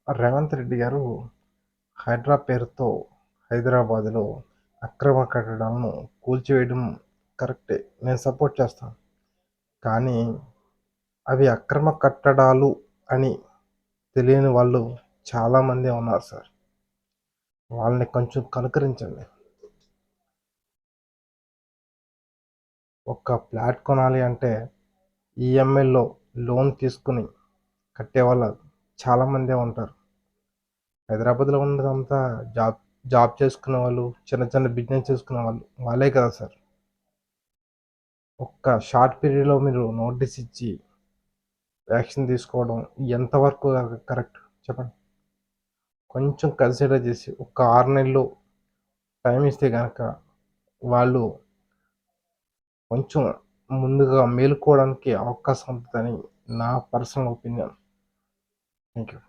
రేవంత్ రెడ్డి గారు హైడ్రా పేరుతో హైదరాబాద్లో అక్రమ కట్టడాలను కూల్చివేయడం కరెక్టే, నేను సపోర్ట్ చేస్తాను. కానీ అవి అక్రమ కట్టడాలు అని తెలియని వాళ్ళు చాలామంది ఉన్నారు సార్. వాళ్ళని కొంచెం కనుకరించండి. ఒక ఫ్లాట్ కొనాలి అంటే ఈఎంఐలో లోన్ తీసుకుని కట్టేవాళ్ళు చాలామందే ఉంటారు. హైదరాబాద్లో ఉన్నదంతా జాబ్ జాబ్ చేసుకునే వాళ్ళు, చిన్న చిన్న బిజినెస్ చేసుకునే వాళ్ళు, వాళ్ళే కదా సార్. ఒక్క షార్ట్ పీరియడ్లో మీరు నోటీస్ ఇచ్చి యాక్షన్ తీసుకోవడం ఎంతవరకు కరెక్ట్ చెప్పండి. కొంచెం కన్సిడర్ చేసి ఒక 6 నెలలు టైం ఇస్తే కనుక వాళ్ళు కొంచెం ముందుగా మేలుకోవడానికి అవకాశం ఉంటుందని నా పర్సనల్ ఒపీనియన్. Thank you.